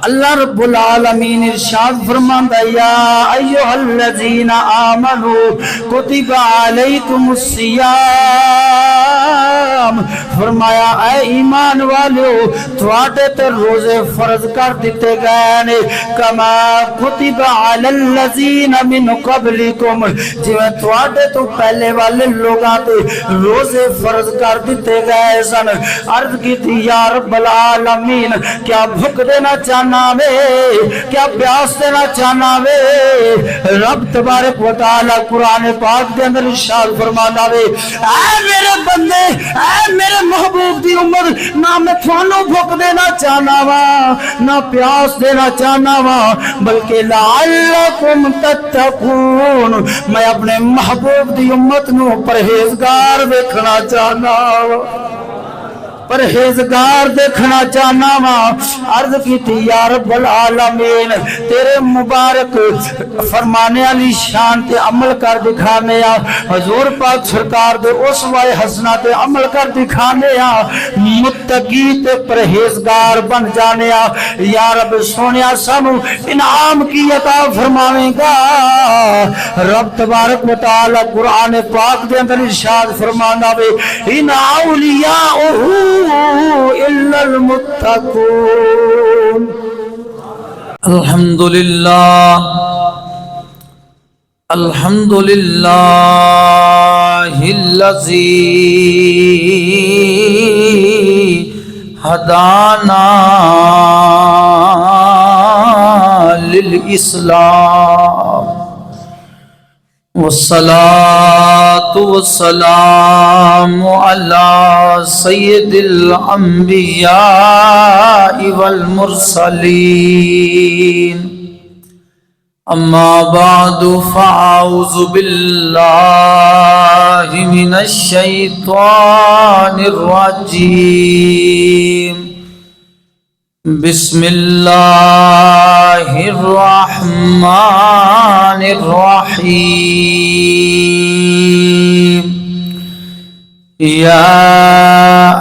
اللہ رب العالمین ارشاد فرماتا یا ایھا الذین آمنوا کتب علیکم الصیام، فرمایا اے ایمان والو تواڈے تے روزے فرض کر دیتے گئے نے، کما کتب علی الذین من قبلکم، جویں تواڈے تو پہلے والے لوگاں تے روزے فرض کر دیتے گئے سن۔ عرض کی تھی یا رب العالمین کیا بھوک دینا چاہنا وے، کیا پیاس دینا چاہنا وے؟ رب تبارک و تعالی قرآن پاک دے اندر ارشاد فرماتا وے اے میرے بندے، اے میرے محبوب دی امت، نہ میں تھانوں بھوک دینا چاہنا وا، نہ پیاس دینا چاہنا وا، بلکہ لعلکم تتقون، میں اپنے محبوب دی امت نو پرہیزگار دیکھنا چاہنا وا، پرہیزگار دیکھنا چاہنا وا۔ عرض کی تھی یا رب العالمین تیرے مبارک فرمانے علی شان تے عمل کر دکھانے آ، حضور پاک سرکار دے اسوہ حسنہ تے عمل کر دکھانے آ، متقی تے پرہیزگار بن جانے آ۔ یا رب سونیا سانو انعام کی عطا فرماویں گا۔ رب تبارک و تعالی قرآن پاک دے اندر ارشاد فرمانا وے ان اولیاءہ الا المتقون۔ الحمدللہ الحمدللہ الذی ہدانا للاسلام، والصلاة والسلام على سید الانبیاء والمرسلین، اما بعد فاعوذ باللہ من الشیطان الرجیم، بسم اللہ الرحمن الرحیم، یا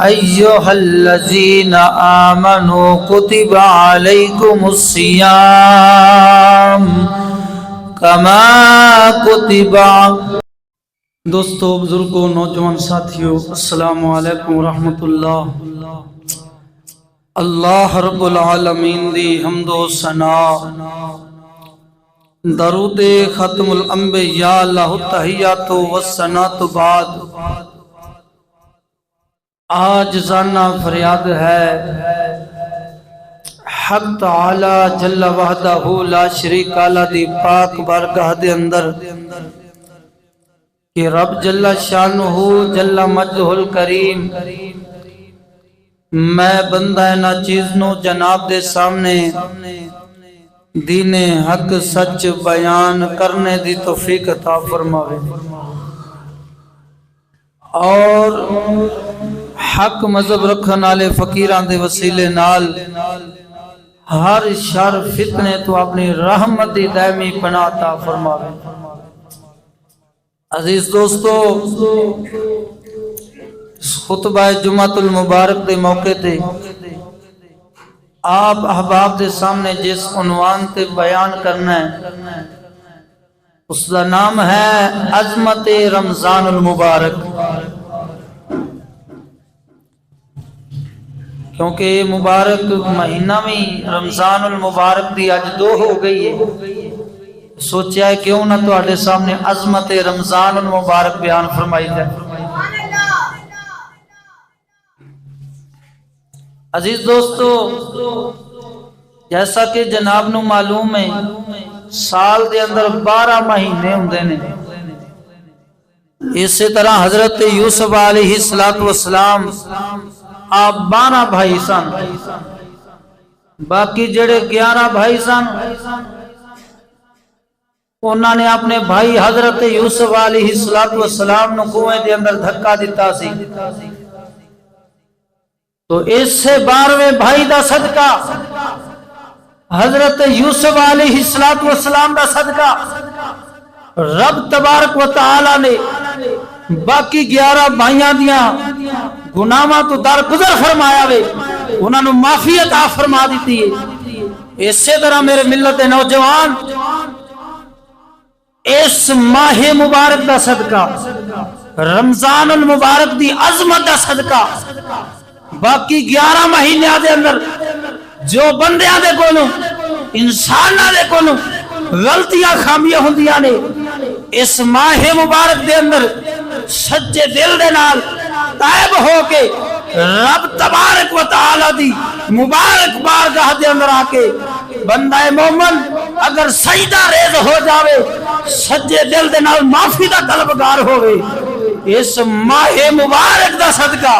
ایھا الذین آمنوا کتب علیکم الصیام کما کتب۔ دوستو، بزرگوں، نوجوان ساتھیوں، السلام علیکم ورحمۃ اللہ۔ اللہ رب العالمین دی حمد و ثنا، درود ختم الانبیاء لہ التحیات والثناء بعد، آج زانہ فریاد ہے حق تعالی جل وحدہ لا شریک لا دی پاک بارگاہ دے اندر کہ رب جل شانہ جل مجدہ الکریم میں بندہ ناچیز نو جناب دے سامنے دین حق سچ بیان کرنے دی توفیق عطا فرماوے، اور حق مذہب رکھن والے فقیراں دے وسیلے نال ہر شر فتنے تو اپنی رحمت دی دائمی پناہ عطا فرماوے۔ عزیز دوستو، خطبہ جمعۃ المبارک دے موقع تے آپ احباب دے سامنے جس عنوان تے بیان کرنا ہے اس کا نام ہے عظمت رمضان المبارک، کیونکہ یہ مبارک مہینہ میں رمضان المبارک دی آج 2 ہو گئی ہے، سوچیا ہے کیوں نہ تواڈے سامنے عظمت رمضان المبارک بیان فرمائی جائے۔ عزیز دوستو، جیسا کہ جناب نو معلوم ہے سال دے اندر 12 مہینے ہوندے نے، اسی طرح حضرت یوسف علیہ السلام آپ 12 بھائی سن، باقی جڑے 11 بھائی سن انہاں نے اپنے بھائی حضرت یوسف علیہ السلام نو کنویں دے اندر دھکا دیتا سی، تو اس سے 12ویں بھائی دا صدقہ، حضرت یوسف علیہ السلام دا صدقہ رب تبارک و تعالی نے باقی 11 بھائیاں دیاں گناہاں تو درگزر فرمایا وے، انہاں نو معافی عطا فرما دیتی ہے۔ اسی طرح میرے ملت نوجوان اس ماہ مبارک دا صدقہ، رمضان المبارک دی عظمت دا صدقہ، باقی 11 مہینے دے اندر جو بندیاں دے کولوں انساناں دے کولوں غلطیاں خامیاں ہوندیاں نے، اس ماہ مبارک دے اندر سچے دل دے نال تائب ہو کے رب تبارک و تعالی دی مبارک بارگاہ دے اندر آ کے بندہ مومن اگر سجدہ ریز ہو جاوے، سچے دل دے نال معافی دا طلبگار ہوئے، اس ماہ مبارک دا صدقہ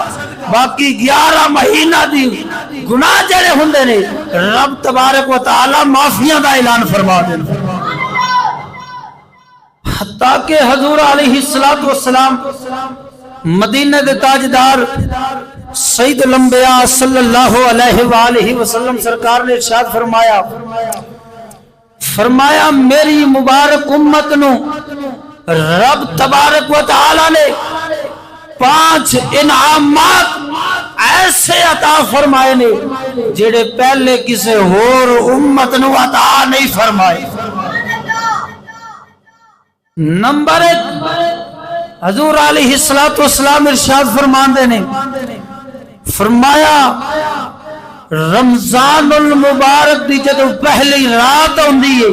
باقی 11 مہینہ دی گناہ جڑے ہوندے نے رب تبارک و تعالی معافیاں دا اعلان فرما دے، حتیٰ کہ حضور علیہ السلام مدینہ دے تاجدار سید الانبیاء صلی اللہ علیہ وآلہ وسلم سرکار نے ارشاد فرمایا میری مبارک امت نو رب تبارک و تعالی نے 5 انعامات ایسے عطا فرمائے نے جڑے پہلے کسے اور امت نو عطا نہیں فرمائے۔ نمبر 1 حضور علیہ السلام ارشاد فرماندے نے، فرمایا رمضان المبارک دی جدو پہلی رات ہوندی ہے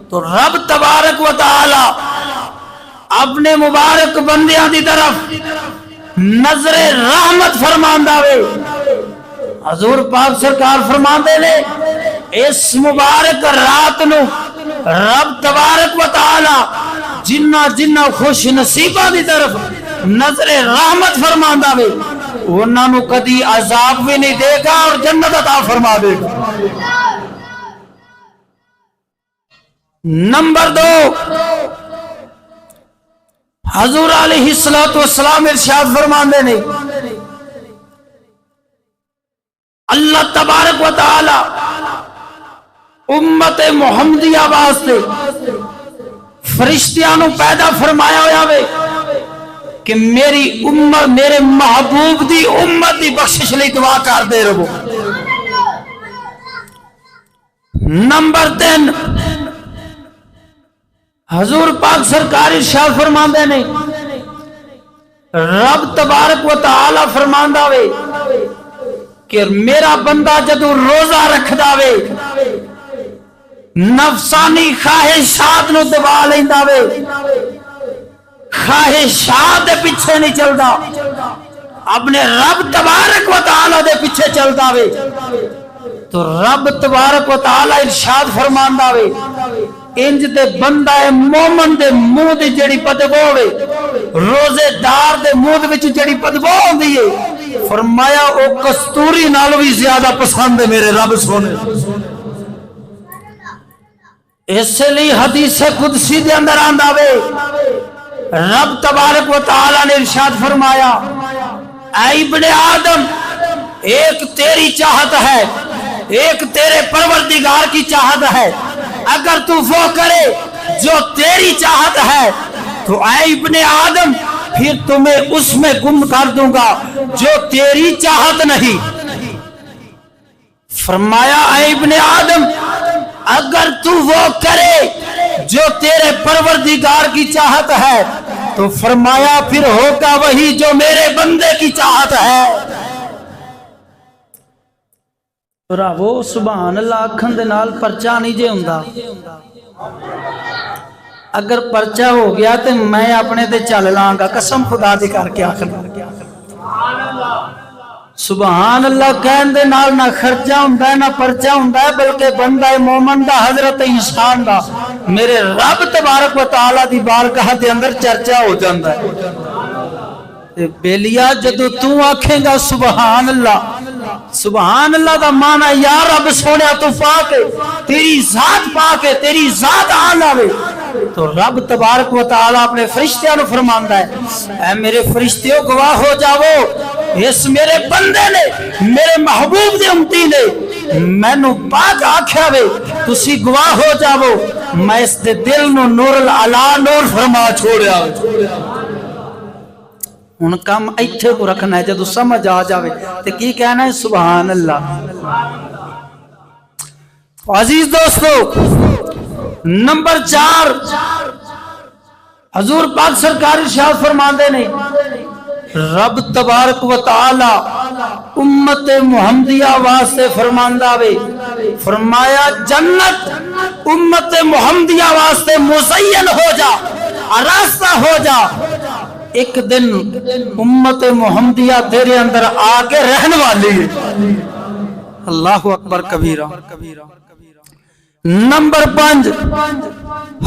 تو رب تبارک و تعالی اپنے مبارک بندیاں دی طرف نظر رحمت فرماندا وے۔ حضور پاک سرکار فرماندے نے اس مبارک رات نو رب تبارک و تعالی جنہ خوش نصیبہ دی طرف نظر رحمت فرماندا وے انہاں نو کدی عذاب بھی نہیں دے گا اور جنت عطا فرما دے گا۔ نمبر 2 حضور علیہ السلام ارشاد فرماندے نے اللہ تبارک و تعالی امت محمدیہ واسطے فرشتیاں نو پیدا فرمایا ہویا وے کہ میری امت میرے محبوب دی امت دی بخشش لئی دعا کر دے رہو۔ نمبر 3 حضور پاک سرکار ارشاد فرماندے نے رب تبارک و تعالی فرماندا وے کہ میرا بندہ جدو روزہ رکھدا وے نفسانی خواہشات نو دبا لیندا وے، خواہشات دے پیچھے نہیں چلدا، اپنے رب تبارک و تعالی دے پیچھے چلدا وے تو رب تبارک و تعالی ارشاد فرماندا وے انج دے بندہ مومن دے منہ دی جڑی بدبو وے، روزے دار دے منہ وچ جڑی بدبو ہوندی ہے فرمایا او کستوری نال بھی زیادہ پسند ہے میرے رب سونے۔ اس لیے حدیث قدسی دے اندر آندا وے رب تبارک و تعالی نے ارشاد فرمایا اے ابن آدم ایک تیری چاہت ہے ایک تیرے پروردگار کی چاہت ہے، اگر تو وہ کرے جو تیری چاہت ہے تو اے ابن آدم پھر تمہیں اس میں گم کر دوں گا جو تیری چاہت نہیں۔ فرمایا اے ابن آدم اگر تو وہ کرے جو تیرے پروردگار کی چاہت ہے تو فرمایا پھر ہوگا وہی جو میرے بندے کی چاہت ہے۔ وہ سبحان اللہ آکھن دے نال پرچہ نہیں جے ہوندا، اگر پرچہ ہو گیا تو میں اپنے تے چل لاں گا، قسم خدا دی کر کے آکھنا سبحان اللہ کہن دے نال نہ خرچہ ہوندا ہے نہ پرچہ ہوندا ہے، بلکہ بندہ مومن دا حضرت انسان دا میرے رب تبارک و تعالی دی بارگاہ دے اندر چرچا ہو جاندا ہے۔ بیلیا جدو تو آکھیں گا سبحان اللہ، سبحان اللہ دا معنی یا رب سونے تو پاک تیری ذات پاک ہے، تیری ذات آن آوے تو رب تبارک و تعالی اپنے فرشتیاں نو فرماندا ہے اے میرے فرشتیوں گواہ ہو جاؤ اس میرے بندے نے میرے محبوب دی امتی نے مینوں پاک آکھیا وے تسی گواہ ہو جاؤ میں اس دے دل نو نور العلا نور فرما چھوڑیا۔ ان کام ایتھے کو رکھنا ہے، جدو سمجھ آ جاوے تے کی کہنا ہے سبحان اللہ۔ عزیز دوستو، نمبر 4 حضور پاک سرکار ارشاد فرماندے نے رب تبارک و تعالی امت محمدیہ واسطے فرماندا وے، فرمایا جنت امت محمدیہ واسطے مزین ہو جا، آراستہ ہو جا، ایک دن امت محمدیہ تیرے اندر آ کے رہن والی ہے۔ اللہ اکبر کبیرہ۔ نمبر 5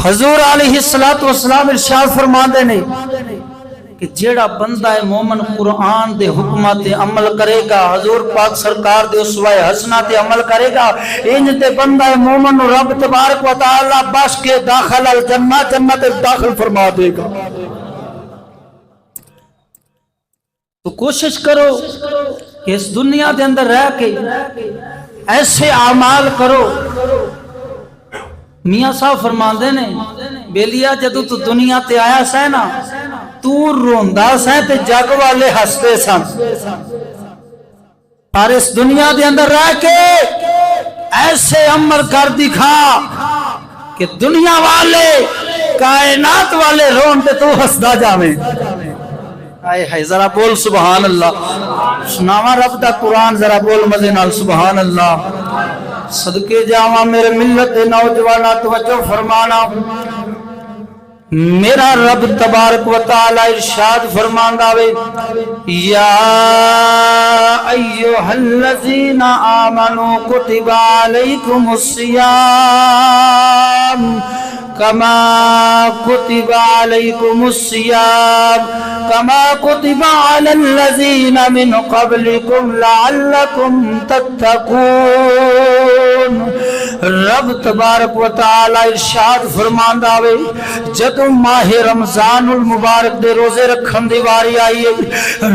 حضور علیہ السلام ارشاد فرماندے نے کہ جیڑا بندہ مومن قرآن دے حکمات عمل کرے گا، حضور پاک سرکار دے اسوہ حسنہ تے عمل کرے گا، انج تے بندہ مومن رب تبارک و تعالی بخش کے داخل الجنہ، جنت داخل فرما دے گا۔ تو کوشش کرو کہ اس دنیا دے اندر رہ کے ایسے اعمال کرو۔ میاں صاحب فرماندے نے بیلیا جدو تو دنیا تے آیا سہے نا، تو روندا سہے تے جگ والے ہستے سن، پر اس دنیا دے اندر رہ کے ایسے عمل کر دکھا کہ دنیا والے کائنات والے رون تے تو ہسدا جاویں۔ آئے ہائے ذرا بول سبحان اللہ، سناواں رب دا قرآن، ذرا بول مزے نال سبحان اللہ۔ صدقے جاواں میرے ملت نوجواناں توجہ فرمانا، میرا رب تبارک و تعالی ارشاد فرماندا وے یا ایھا الذین آمنوا کتب علیکم الصیام کما کتب علیکم الصیام کما کتب علی الذین من قبلکم لعلکم تتقون۔ رب تبارک و تعالی ارشاد فرماندا وے جدوں ماہ رمضان المبارک دے روزے رکھن دی واری آئی ہے،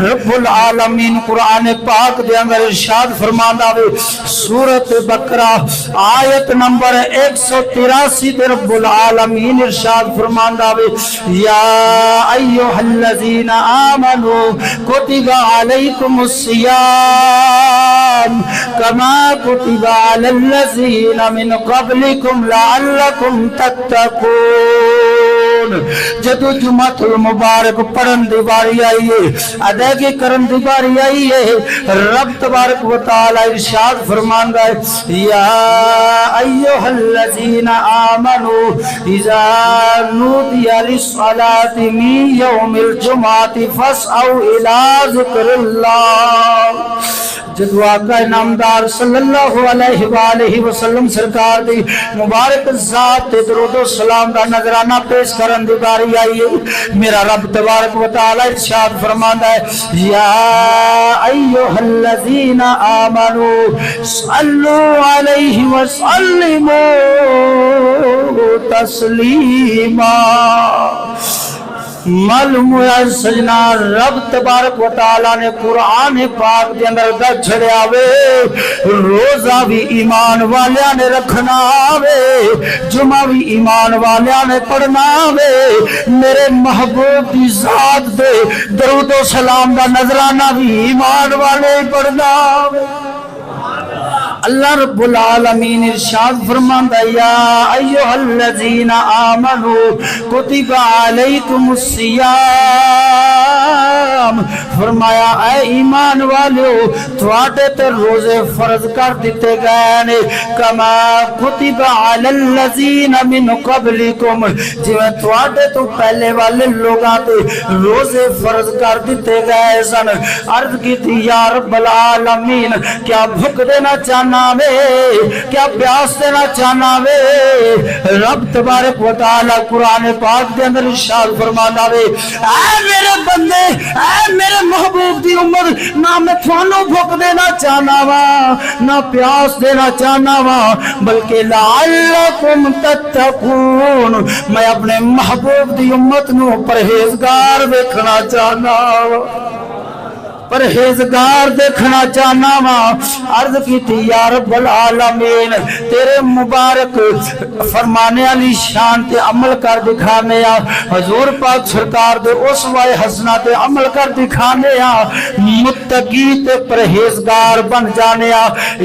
رب العالمین قرآن پاک دے اندر ارشاد فرماندا وے سورۃ بقرہ آیت نمبر 183 تے رب العالمین ارشاد فرماندا وے یا ایھا الذین آمنوا کتب علیکم الصیام کما کتب علی الذین من قبلکم لعلکم تتقون۔ جدو جمعۃ المبارک پڑھن دی باری آئی ہے، ادائیگی کرن دی باری آئی ہے، رب تبارک و تعالی ارشاد فرماندا ہے یا ایھا الذین آمنوا اذا نودی للصلاۃ من یوم الجمعۃ فاسعوا الی ذکر اللہ۔ جدو آقا نامدار صلی اللہ علیہ وآلہ وسلم سرکار دی مبارک ذات تے درود و سلام دا نظرانہ پیش کرن دی باری آئی ہے، میرا رب تبارک و تعالی ارشاد فرماندا ہے یا ایھا الذین آمنوا صلوا علیہ وسلموا تسلیما۔ معلوم ہوا سجنا رب تبارک و تعالی نے قرآن پاک دے اندر دس چھڑیا وے روزہ بھی ایمان والیاں نے رکھنا وے، جمعہ بھی ایمان والیاں نے پڑھنا وے، میرے محبوب دی ذات دے درود و سلام دا نظرانہ بھی ایمان والے پڑھنا وے۔ اللہ رب العالمین ارشاد فرماندا یا ایھا الذین آمنوا کتب علیکم الصیام، فرمایا اے ایمان والو تواڈے تے روزے فرض کر دیتے گئے نے کما کتب علی الذین من قبلکم، جویں تواڈے تو پہلے والے لوگاں تے روزے فرض کر دیتے گئے سن۔ عرض کیتی یا رب العالمین کیا بھوک دینا چاہنا وے، کیا پیاس دینا چاہنا وے؟ رب تبارک و تعالی قرآن پاک دے اندر ارشاد فرماتا وے اے میرے بندے، اے میرے محبوب دی امت، نہ میں تھانوں بھوک دینا چاہنا وا، نہ پیاس دینا چاہنا وا، بلکہ لعلکم تتقون، میں اپنے محبوب دی امت نو پرہیزگار دیکھنا چاہنا وا۔ پرہیزگار دیکھنا چاہنا وا عرض کی تھی یا رب العالمین تیرے مبارک فرمانے علی شان تے عمل کر دکھانے حضور پاک سرکار دے اسوہ حسنہ تے عمل کر دکھانے متقی تے پرہیزگار بن جانے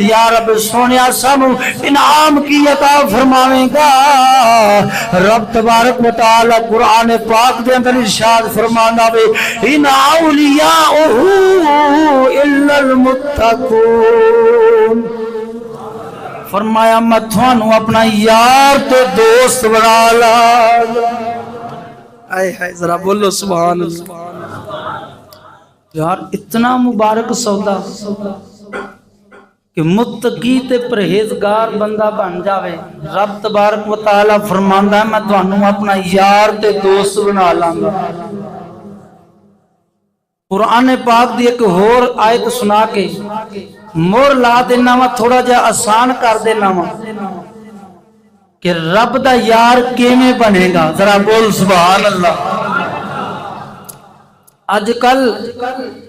یا رب سونیا سانو انعام کی عطا فرماویں گا رب تبارک و تعالی قرآن پاک دے اندر ارشاد فرمانا وے ان اولیاء الا المتقون فرمایا میں تھانوں اپنا یار تے دوست بنا لا آئے ہائے ذرا بولو سبحان اللہ یار اتنا مبارک سودا کہ متقی تے پرہیزگار بندہ بن جاوے رب تبارک و تعالی فرماندا ہے میں تھانوں اپنا یار تے دوست بنا لاں گا قرآن پاک دی ایک اور آیت سنا کے مور لا دینا وا تھوڑا جا آسان کر دینا وا کہ رب دا یار کیویں بنے گا ذرا بول سبحان اللہ آج کل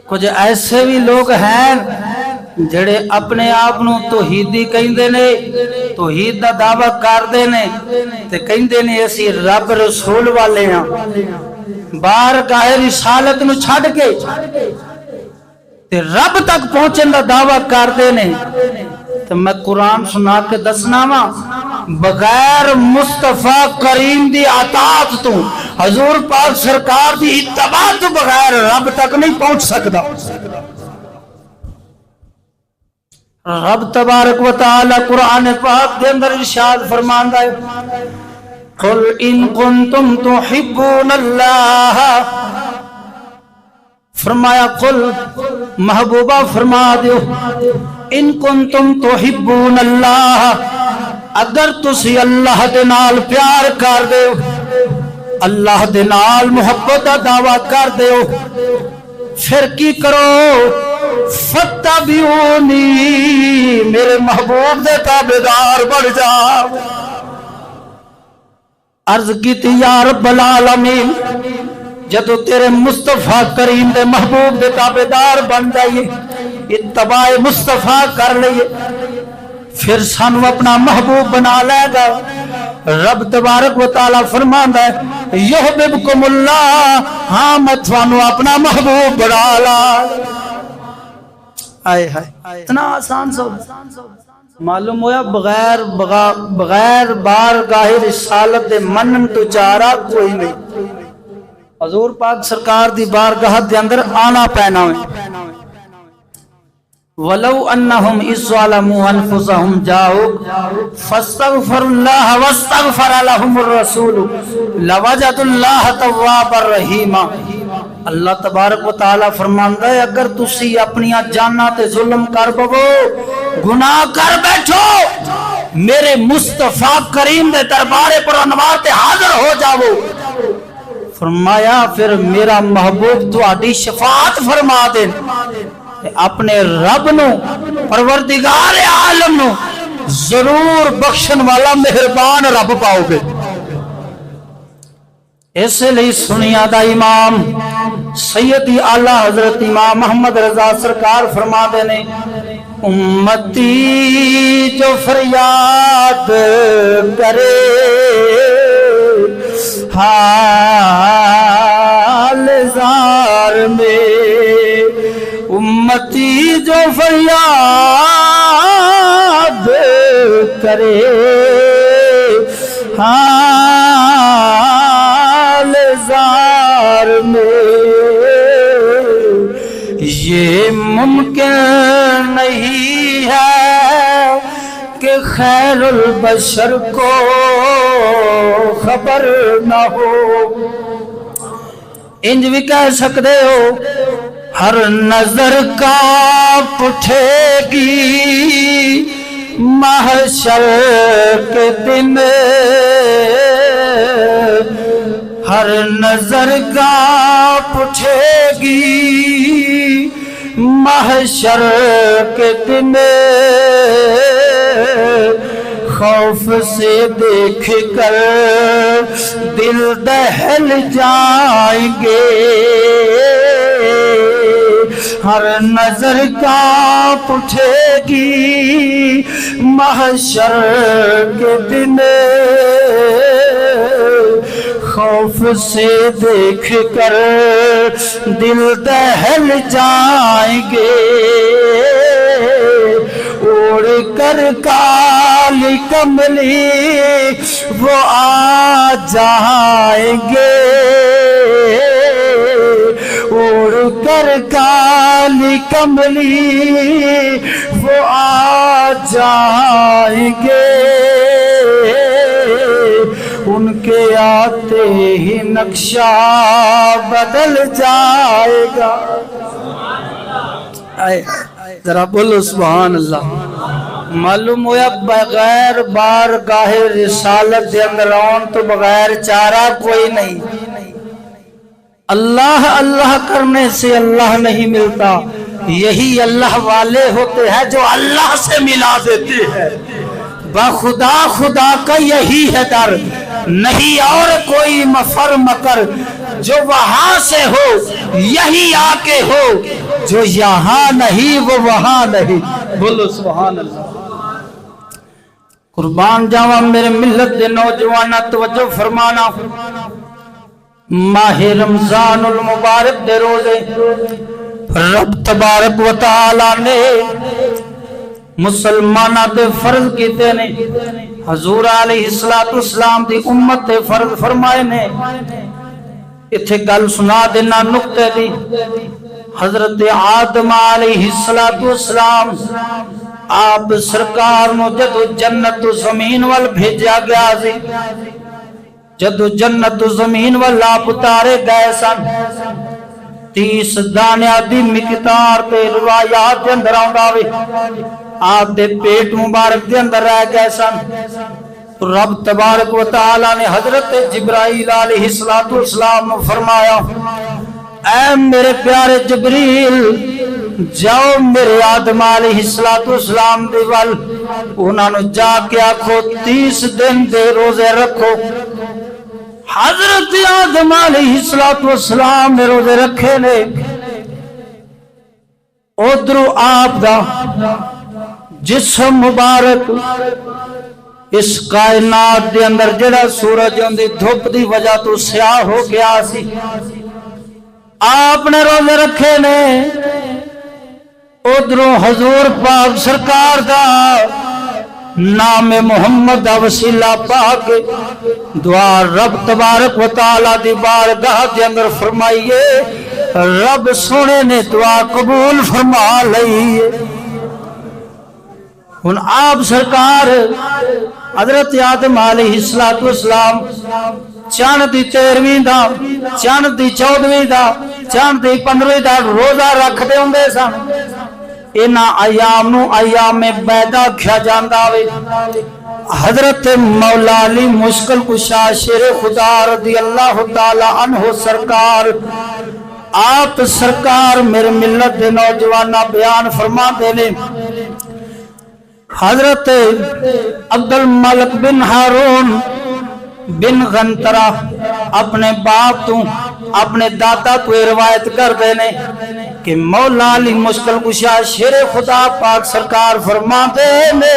کچھ ایسے بھی لوگ ہیں جڑے اپنے آپ نو توحیدی کہندے نے توحید دا دعویٰ کردے نے تے کہندے نے اسی رب رسول والے ہاں بارگاہ رسالت نو چھڈ کے تے رب تک پہنچن دا دعویٰ کردے نے تے میں قرآن سنا کے دسنا وا بغیر مصطفیٰ کریم دی اطاعت تو حضور پاک سرکار دی اتباع تو بغیر رب تک نہیں پہنچ سکتا رب تبارک و تعالی قرآن پاک دے اندر ارشاد فرماندا ہے قل ان کنتم تحبون اللہ فرمایا قل محبوبہ فرما دیو ان کنتم تحبون اللہ اگر تسی اللہ دے نال پیار کر دیو اللہ دے نال محبت دا دعویٰ کر دیو پھر کی کرو فتبعونی میرے محبوب دے تابعدار بن جاؤ عرض کی تھی یا رب العالمین جدو تیرے مصطفیٰ کریم دے محبوب دے تابعدار بن جائیے اتباع مصطفیٰ کر لئیے پھر سانو اپنا محبوب بنا لے گا رب تبارک و تعالی فرماندا ہے یحببکم اللہ ہاں میں تھانو اپنا محبوب بنا لا آئے ہائے اتنا آسان سو معلوم ہویا بغیر بارگاہ رسالت دے منن تو چارہ کوئی نہیں حضور پاک سرکار دی بارگاہ دے اندر آنا پینا ہوئے ولو انہم اذ ظلموا انفسہم جاؤک فاستغفر اللہ واستغفر لہم الرسول لوجد اللہ توابا رحیما اللہ تبارک و تعالی فرماندا ہے اگر تسی اپنی جاناں تے ظلم کر بو گناہ کر بیٹھو میرے مصطفیٰ کریم دے دربار پر انوار تے حاضر ہو جاؤ فرمایا پھر میرا محبوب تہاڈی شفاعت فرما دے اپنے رب نو پروردگار عالم نو ضرور بخشن والا مہربان رب پاؤ گے اس لئے سنیا دا امام سیدی اعلیٰ حضرت امام محمد رضا سرکار فرما دینے امتی جو فریاد کرے حال زار میں امتی جو فریاد کرے حال زار میں یہ ممکن نہیں ہے کہ خیر البشر کو خبر نہ ہو انج بھی کہہ سکتے ہو ہر نظر کانپ اٹھے گی محشر کے دن ہر نظر کانپ اٹھے گی محشر کے دن خوف سے دیکھ کر دل دہل جائیں گے ہر نظر کانپ اٹھے گی محشر کے دن، خوف سے دیکھ کر دل دہل جائیں گے، اڑ کر کالی کملی وہ آ جائیں گے، اڑ کر کالی کملی وہ آ جائیں گے، ان کے آتے ہی نقشہ بدل جائے گا۔ ذرا بولو سبحان اللہ۔ معلوم ہوا بغیر بارگاہ رسالت دے اندر آن تو بغیر چارہ کوئی نہیں۔ اللہ اللہ کرنے سے اللہ نہیں ملتا، یہی اللہ والے ہوتے ہیں جو اللہ سے ملا دیتے ہیں۔ بخدا خدا کا یہی ہے در، نہیں اور کوئی مفر مکر، جو وہاں سے ہو یہی آ کے ہو، جو یہاں نہیں وہ وہاں نہیں۔ بولو سبحان اللہ۔ قربان جاواں میرے ملت دے نوجوانہ توجہ فرمانا، ماہ رمضان المبارک دے روزے رب تبارک و تعالی نے مسلمانہ تے فرض کیتے نے، حضور علیہ السلام دی امت تے فرض فرمائے نے۔ اتھے گل سنا دینا نقطے دی، حضرت آدم علیہ السلام آپ سرکار نو جدو جنت و زمین وال بھیجا گیا سی، جدو جنت و زمین وال آپ اتارے گئے سن، 30 دانیاں دی مقدار تے روایات دے اندر آندا وے، آپ دے پیٹ مبارک دے اندر رہ گئے سن۔ رب تبارک و تعالی نے حضرت جبرائیل علیہ السلام نے فرمایا، اے میرے پیارے جبریل جاؤ میرے آدم علیہ السلام دے وال، انہاں نو جا کے آکھو 30 دن دے روزے رکھو۔ حضرت آدم علیہ السلام نے روزے رکھے نے، ادھروں آپ دا جسم مبارک اس کائنات دے اندر جڑا سورج دی دھوپ دی وجہ تو سیاہ ہو گیا سی، آپ نے روزے رکھے نے، ادھروں حضور پاک سرکار دا نام محمد دا وسیلہ پاک دعا رب تبارک و تعالی دی بارگاہ دے اندر فرمائیے، رب سونے نے دعا قبول فرما لئی۔ ہن آپ سرکار حضرت آدم علیہ السلام چاند دی 13ویں دا، چاند دی 14ویں دا، چاند دی 15ویں دا روزہ رکھ دے ہوندے سن۔ انہاں ایام نو ایام بیدا کھیا جاندا وے۔ حضرت مولا علی مشکل کشا شیر خدا رضی اللہ تعالی عنہ سرکار، آپ سرکار میرے ملت دے نوجوانہ بیان فرما دے نے، حضرت عبد الملک بن ہارون بن غنطرہ اپنے باپ تو اپنے دادا تو روایت کر دینے کہ مولا علی مشکل کشا شیر خدا پاک سرکار فرما دینے،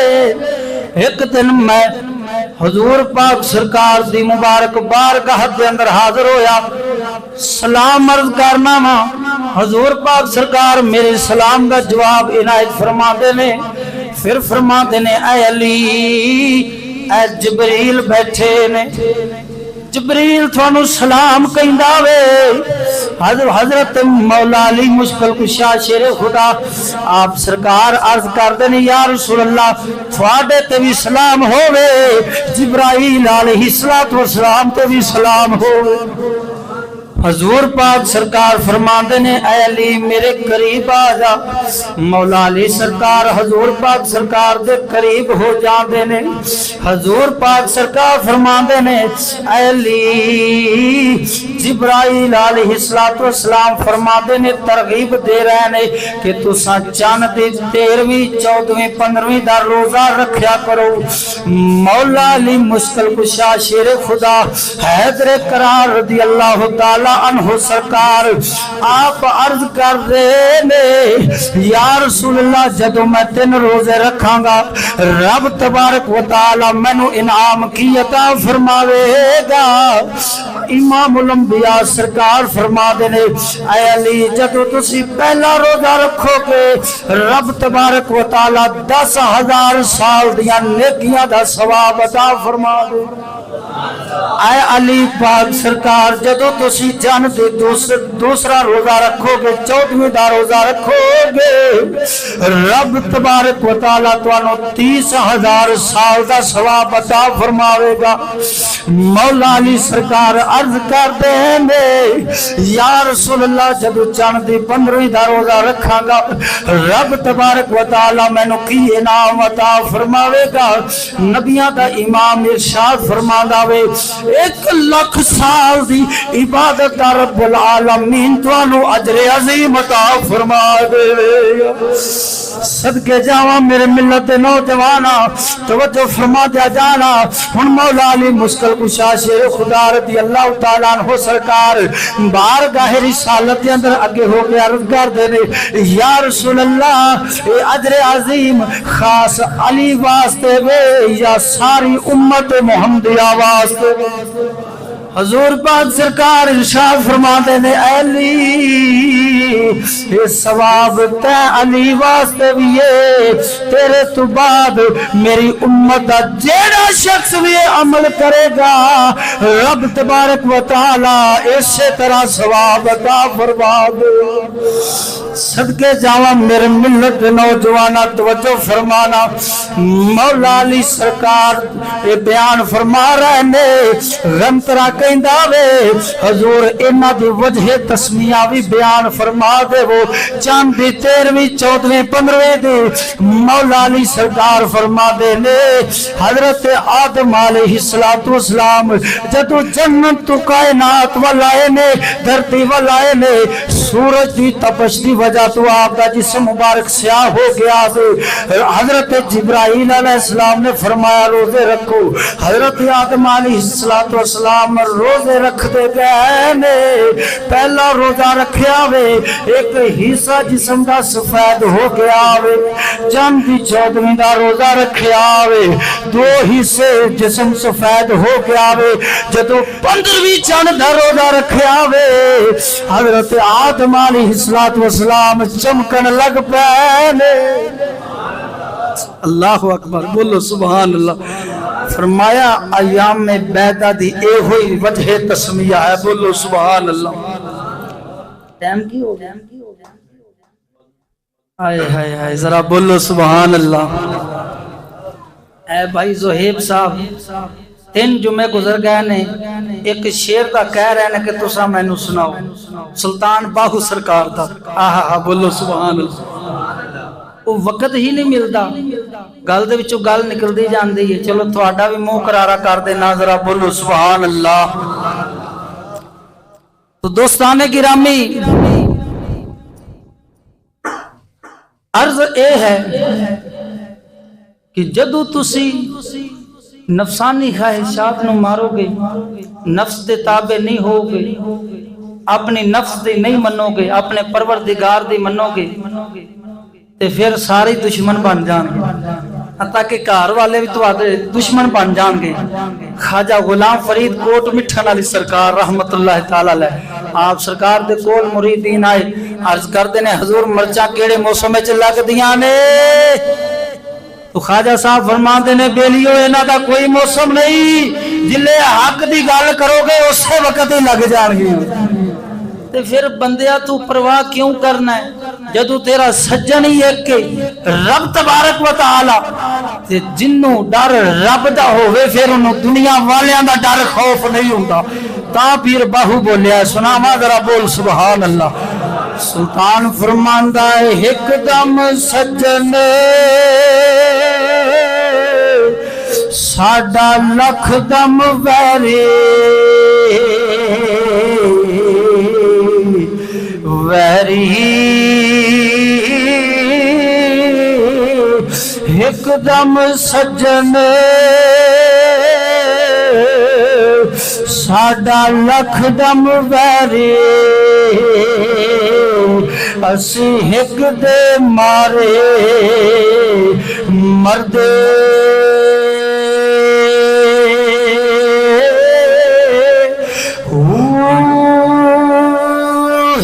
ایک دن میں حضور پاک سرکار دی مبارک بارگاہ دے اندر حاضر ہویا، سلام عرض کرنا ماں، حضور پاک سرکار میرے سلام کا جواب عنایت فرما دینے، پھر فرما دینے اے علی اے جبریل بیٹھے نے، جبریل تھانو سلام کہندا وے۔ حضرت مولا علی مشکل کشا شیر خدا آپ سرکار عرض کر دینے یا رسول اللہ تھوڑے تے بھی سلام ہوئے، جبرائیل علیہ السلام تے بھی سلام ہوئے۔ حضور پاک سرکار فرماندے نے اے علی میرے قریب آ جا، مولا علی سرکار حضور پاک سرکار دے قریب ہو جاندے نے، حضور پاک سرکار فرماندے نے اے علی جبرائیل علیہ السلام فرماندے نے ترغیب دے رہے نے کہ تساں چاند دی 13ویں 14ویں 15ویں دا روزہ رکھیا کرو۔ مولا علی مشکل کشا شیر خدا حیدر کرار رضی اللہ تعالی عنہ سرکار آپ عرض کر رہے نے یا رسول اللہ جدو میں 3 روزے رکھاں گا رب تبارک و تعالی مینوں انعام کی عطا فرماوے گا۔ امام الانبیاء سرکار فرما دے نے اے علی جدو تسی پہلا روزہ رکھو گے رب تبارک و تعالی 10,000 سال دیاں نیکیاں دا ثواب عطا فرما دے۔ اے علی پاک سرکار جدو تسی جان دے دوسرا روزہ رکھو گے 14ویں دا روزہ رکھو گے رب تبارک و تعالی تانوں 30,000 سال دا ثواب عطا فرماوے گا۔ مولا علی سرکار عرض کر دے نے یا رسول اللہ جدو چاند دی 15ویں دا روزہ رکھاں گا رب تبارک و تعالی مینوں کی انعام عطا فرماوے گا۔ نبیاں دا امام ارشاد فرماندا وے 1,00,000 سال دی عبادت دا رب العالمین تانوں اجر عظیم عطا فرما دے گا۔ صدقے جاواں میرے ملت دے نوجواناں توجہ فرما دیا جانا ہن مولا علی مشکل کشا شیر خدا رضی اللہ تعالیٰ عنہ سرکار بارگاہ رسالت کے اندر اگے ہو کے عرض کر دے نے یا رسول اللہ اے اجر عظیم خاص علی واسطے وے یا ساری امت محمدیہ واسطے وے۔ حضور پاک سرکار ارشاد فرما دے نے علی یہ ثواب تے علی واسطے بھی ہے تیرے تو بعد میری امت دا جیڑا شخص بھی عمل کرے گا رب تبارک و تعالی اسی طرح ثواب عطا فرما دے۔ صدقے جاواں میرے ملت نوجوانہ توجہ فرمانا مولا علی سرکار یہ بیان فرما رہے نے غمترا کہندا وے حضور انہاں دی وجہ تسمیہ بھی بیان فرما دے وہ چاند دی 13ویں 14ویں 15ویں دی مولا علی سرکار فرما دے نے حضرت آدم علیہ السلام جدو جنت تو کائنات والائے نے دھرتی والائے نے سورج دی تپش دی وجہ تو آپ دا جسم مبارک سیاہ ہو گیا تھے حضرت جبرائیل علیہ السلام نے فرمایا روزے رکھو حضرت آدم علیہ السلام روزے رکھ دے گئے نے پہلا روزہ رکھیا وے ایک حصہ جسم دا سفید ہو گیا وے چاند دی 14ویں دا روزہ رکھیا وے 2 حصے جسم سفید ہو گیا وے جدو 15ویں چاند دا روزہ رکھیا وے حضرت آدم علیہ السلام چمکن لگ پے نے۔ اللہ اکبر بولو سبحان اللہ۔ فرمایا ایام میں بیدہ دی اے ہوئی وجہ تسمیہ ہے بولو سبحان اللہ۔ ٹائم کی ہو گیا آئے ہائے ہائے ذرا بولو سبحان اللہ۔ اے بھائی زہیب صاحب 3 جمعے گزر گئے نے ایک شیر دا کہہ رہے ہیں کہ تسا میں نو سناؤ سلطان باہو سرکار دا آہا بولو سبحان اللہ۔ وہ وقت ہی نہیں ملتا گل دے وچوں گل نکل دی جان دی ہے چلو تھوڑا بھی منہ کرارا کر دے نا ذرا بولو سبحان اللہ۔ تو دوستان گرامی عرض اے ہے کہ جدو تسی نفسانی خواہشات نو مارو گے نفس دے تابع نہیں ہو گے اپنی نفس دی نہیں منو گے اپنے پروردگار دی منو گے تے پھر سارے دشمن بن جان گے حتیٰ کہ گھر والے بھی تو دشمن بن جان گے۔ خواجہ غلام فرید کوٹ مٹھن علی سرکار رحمت اللہ تعالی علیہ آپ سرکار دے کول مریدین آئے عرض کرتے نے حضور مرچاں کیڑے موسم میں لگ دیاں نے تو خواجہ صاحب فرماندے نے بیلیو انہاں دا کوئی موسم نہیں جلے حق دی گل کرو گے اسی وقت ہی لگ جان گے تے پھر بندیا تو پرواہ کیوں کرنا ہے جدو تیرا سجن ہی ایک رب تبارک و تعالی تے جنوں ڈر رب دا ہوئے پھر انہوں دنیا والیاں دا ڈر خوف نہیں ہوندا تا پیر باہو بولیا سنا ما ذرا بول سبحان اللہ۔ سلطان فرماندہ ہے ایک دم سجن ساڈا لکھ دم ویری ویری ایک دم سجن ساڈا لکھ دم ویری اسی ہک دے مارے مردے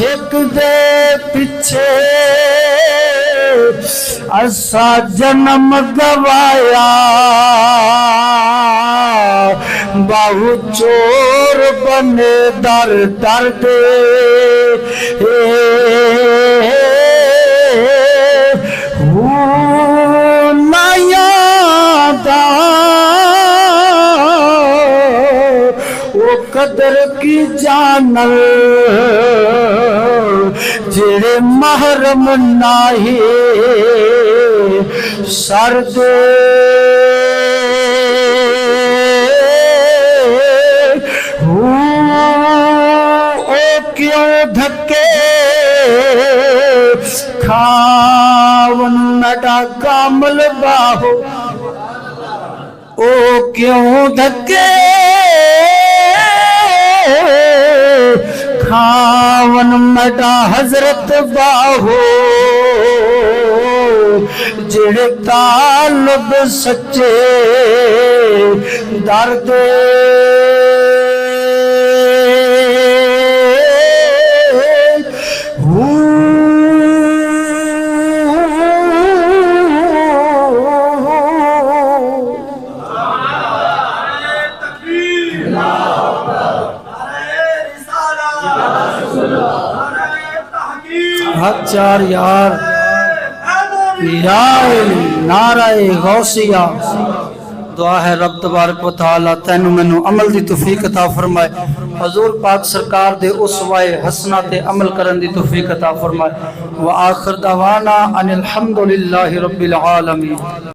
ہک دے پچھے اسا جنم گوایا باہو چور بنے در در دے نہ یادا وہ قدر کی جانل جڑے محرم ناہی سر دے کیوں دھکے کھاون نڈا کامل باہو او کیوں دھکے کھاون نڈا حضرت باہو جڑے طالب سچے درد چار یار یا نعرہ غوثیہ دعا ہے رب تبارک و تعالی تینو مینوں عمل دی توفیق عطا فرمائے حضور پاک سرکار دے اسوہ حسنہ تے عمل کرن دی توفیق عطا فرمائے وآخر دعوانا ان الحمدللہ رب العالمین.